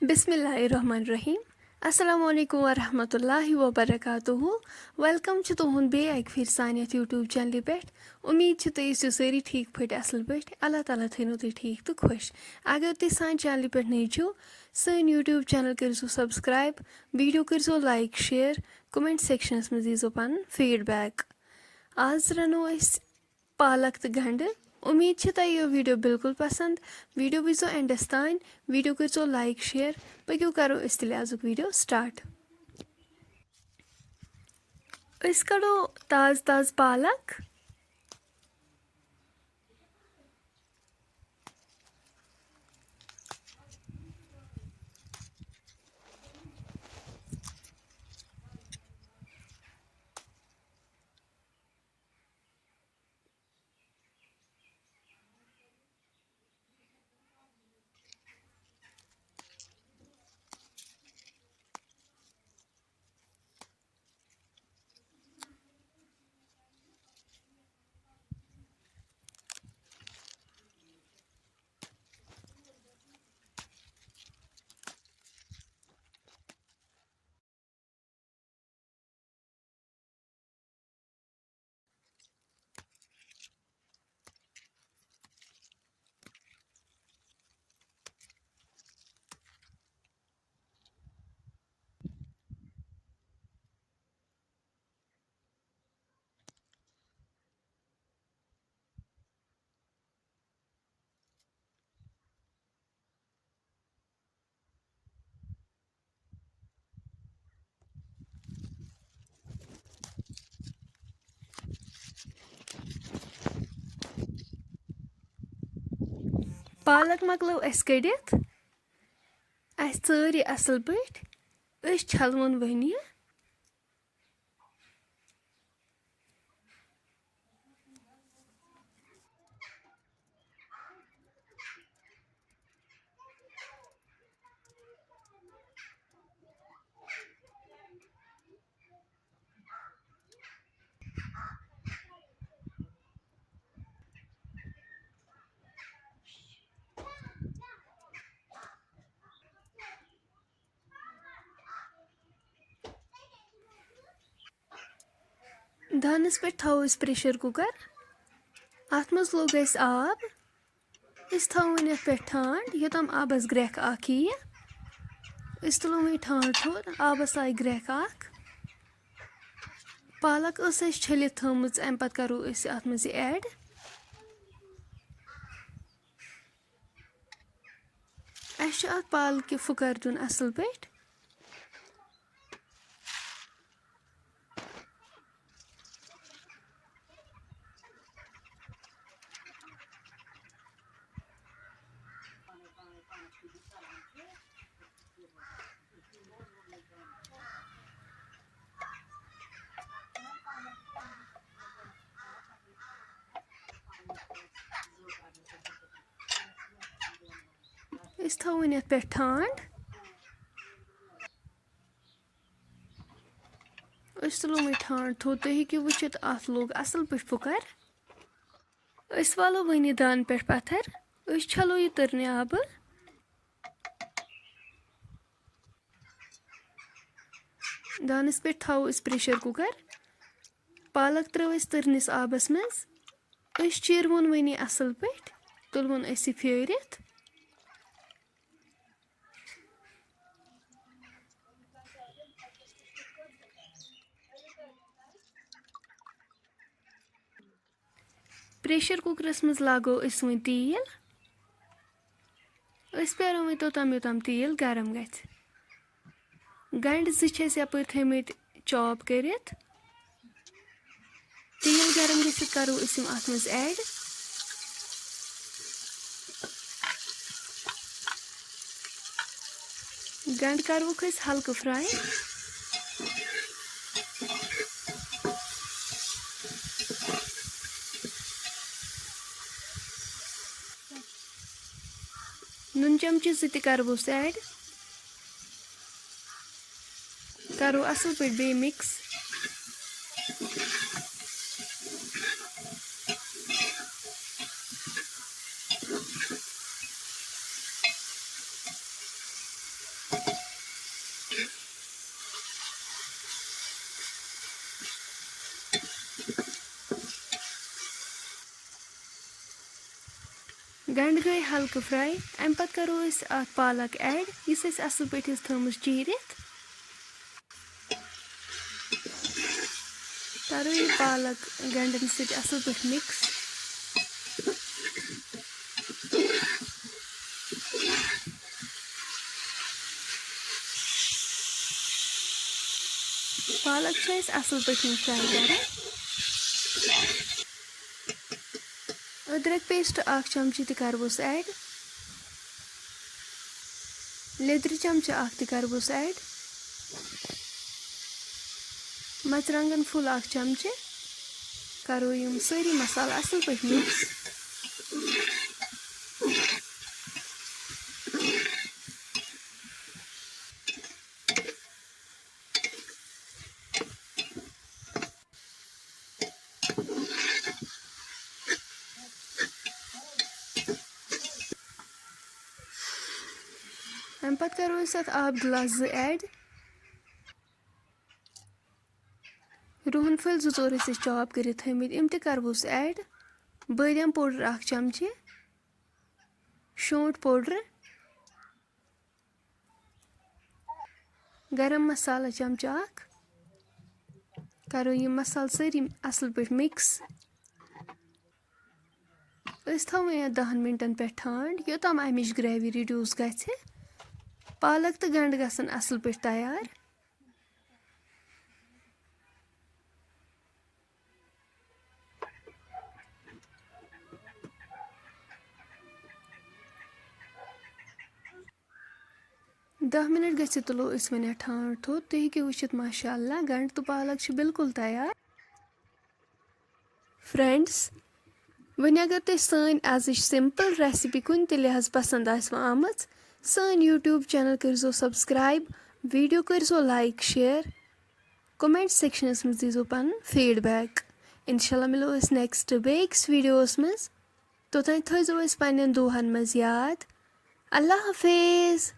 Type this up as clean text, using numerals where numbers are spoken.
बिस्मिल्लाहिर्रहमानिर्रहीम। अस्सलाम वालेकुम वरहमतुल्लाहि वबरकातुहू। वेलकम छ तुहुंद बे एक फिर सानी यूट्यूब चैनल पे। उम्मीद छ तुम ईसो सारी ठीक पे असल पे। अल्लाह ताला थैनो तुम ठीक तो खुश। अगर तुम सान चैनल पे नई छो सन यूट्यूब चैनल करो सब्सक्राइब, वीडियो करो लाइक शेयर, कमेंट सेक्शनस में दीजो पन फीडबैक। आज रनो पालक तो गंड। उम्मीद है तुम यह वीडियो बिल्कुल पसंद। वीडियो वो एंडस तान, वीडियो करो लाइक शेयर। पक्यो करो तेल आजुक वीडियो स्टार्ट। कड़ो ताज ताज पालक। पालक मकलो कड़ित षारी असल पे छलवन वन यह। दानस पे थो प्रेशर कुकर। अत मज लोग आब थो वन पे ठांड योतम आबस ग्रेख यी। तुलो वो ठांड थोद आबस आय ग्रेख पालक छलित थमज अम पत करो अत मज ऐड। अत पालक फुकर दिन असल पे। थो वन पे ठांड तुलो वो ठांड थो तुम हेको वुचित अत लोग असल पे फुकर। वालो वन दान पे पत्थर छलो यह तरने आब। दानस पे थो प्रेशर कुकर पालक त्रो तरनिस आबस मज चीरवन वन असल पे तुलवन फेरित। प्रेशर कुकरस मज लागो वन तेल पेरो वो तोतम योतम तेल गरम गछ। गंड यपर थमित चॉप करित तेल गरम गसित करो अत मज ऐड। गंड करवुक हल्क फ्राई। नून चमचे सत करवोस ऐड। करो असल पे बे मिक्स। गंड गई हल्कं फ्राई अमि पत्त करो अस अत्थ पालक ऐड यस अस असल पٲٹھۍ थٲमٕژ चीरिथ करो ये पालक गंडन सۭتۍ असल पٲٹھۍ मिक्स पालक छ अस असल पٲٹھۍ फ्राई करन अदरक पेस्ट 1 चमची त करबोस ऐड लेदर चमचा 1 त करबोस ऐड मर्चरंगन फुल 1 चमचे करो यम सारी मसाला असल पٲٹھۍ मिक्स अमि पत्त करो अस अत्थ आब गिलास 2 ऐड रुहन फल 2-4 अस चॉप करित थमित इम त करबोस ऐड बादाम पाउडर 1 चमचे शोंठ पाउडर गरम मसाला चमचा 1 करो ये मसाल सारी असल पٲٹھۍ मिक्स अस थो 10 मिनटन पे ठंड योतम अमिच ग्रेवी रिड्यूस गछ पालक तो गंड गसन असल पٲٹھۍ तैयार 10 मिनट गछ तुलो अस वन ठंड थोद तुम हेकि वुचित माशाअल्लाह गंड तो पालक बिल्कुल तैयार फ्रेंड्स वन अगर तुम सन आजिच सिंपल रेसिपी कुन त लिहाज पसंद आमच सन यूट्यूब चैनल करो सब्सक्राइब वीडियो करो लाइक शेयर कमेंट सेक्शनस मज दीजो पन फीडबैक इंशाल्लाह मिलो अस नेक्स्ट बेक्स वीडियोस मज तोतान थो अस पन्न दुहन मज याद अल्लाह हाफिज।